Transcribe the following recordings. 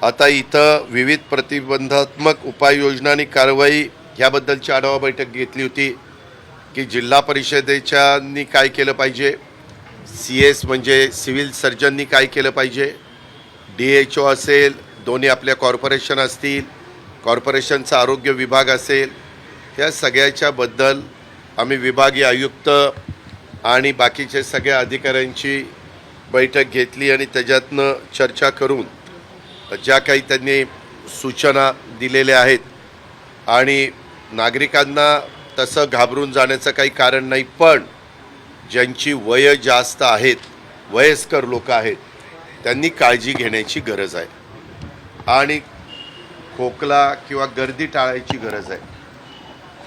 आता इथं विविध प्रतिबंधात्मक उपाययोजना आणि कारवाई ह्याबद्दलची आढावा बैठक घेतली होती की जिल्हा परिषदेच्यांनी काय केलं पाहिजे, CS म्हणजे सिव्हिल सर्जननी काय केलं पाहिजे, DHO असेल, दोन्ही आपल्या कॉर्पोरेशन असतील, कॉर्पोरेशनचा आरोग्य विभाग असेल, त्या सगळ्याच्याबद्दल आम्ही विभागीय आयुक्त आणि बाकीचे सगळ्या अधिकाऱ्यांची बैठक घेतली आणि त्याच्यातनं चर्चा करून ज्या काही त्यांनी सूचना दिलेल्या आहेत आणि नागरिकांना तसं घाबरून जाण्याचं काही कारण नाही, पण ज्यांची वय जास्त आहेत, वयस्कर लोक आहेत, त्यांनी काळजी घेण्याची गरज आहे आणि खोकला किंवा गर्दी टाळायची गरज आहे.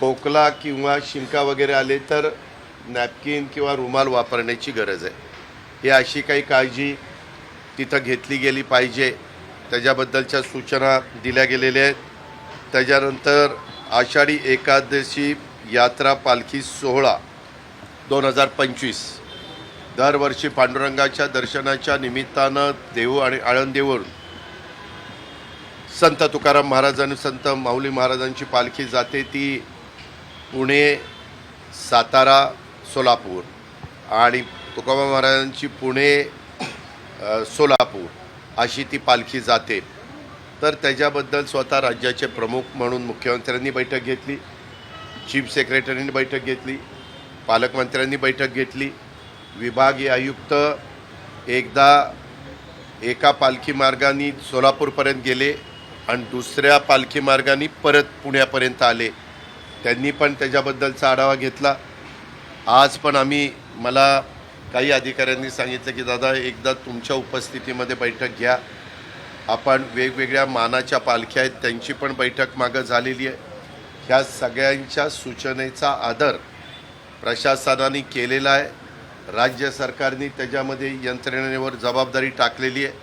खोकला किंवा शिंका वगैरे आले तर नॅपकिन किंवा रुमाल वापरण्याची गरज आहे. ही अशी काही काळजी तिथं घेतली गेली पाहिजे, त्याच्याबद्दलच्या सूचना दिल्या गेलेल्या आहेत. त्याच्यानंतर आषाढी एकादशी यात्रा पालखी सोहळा 2025 दरवर्षी पांडुरंगाच्या दर्शनाच्या निमित्तानं देहू आणि आळंदीवरून संत तुकाराम महाराज आणि संत माऊली महाराजांची पालखी जाते. ती पुणे, सातारा, सोलापूर आणि तुकाराम महाराजांची पुणे, सोलापूर अशी ती पालखी जाते. तर त्याच्याबद्दल स्वतः राज्याचे प्रमुख म्हणून मुख्यमंत्र्यांनी बैठक घेतली, चीफ सेक्रेटरींनी बैठक घेतली, पालकमंत्र्यांनी बैठक घेतली, विभागीय आयुक्त एकदा एका पालखी मार्गाने सोलापूरपर्यंत गेले आणि दुसऱ्या पालखी मार्गाने परत पुण्यापर्यंत आले. त्यांनी पण त्याच्याबद्दलचा आढावा घेतला. आज पण मला काही अधिकाऱ्यांनी सांगितलं की दादा एकदा तुमच्या उपस्थितीमध्ये बैठक घ्या. आपण वेगवेगळ्या मानाच्या पालख्या आहेत त्यांची पण बैठक मागं झालेली आहे. ह्या सगळ्यांच्या सूचनेचा आदर प्रशासनाने केलेला आहे. राज्य सरकारने त्याच्यामध्ये यंत्रणेवर जबाबदारी टाकलेली आहे.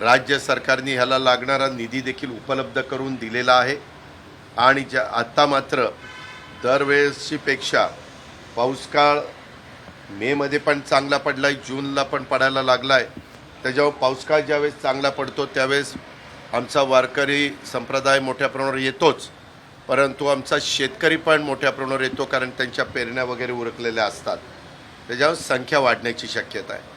राज्य सरकारने ह्याला लागणारा निधी देखील उपलब्ध करून दिलेला आहे आणि आत्ता मात्र दरवेळेसपेक्षा पाऊसकाळ मेमध्ये पण चांगला पडला आहे, जूनला पण पडायला लागला आहे. त्याच्यावर पाऊसकाळ ज्यावेळेस चांगला पडतो त्यावेळेस आमचा वारकरी संप्रदाय मोठ्या प्रमाणावर येतोच, परंतु आमचा शेतकरी पण मोठ्या प्रमाणावर येतो, कारण त्यांच्या पेरण्या वगैरे उरकलेल्या असतात. त्याच्यावर संख्या वाढण्याची शक्यता आहे.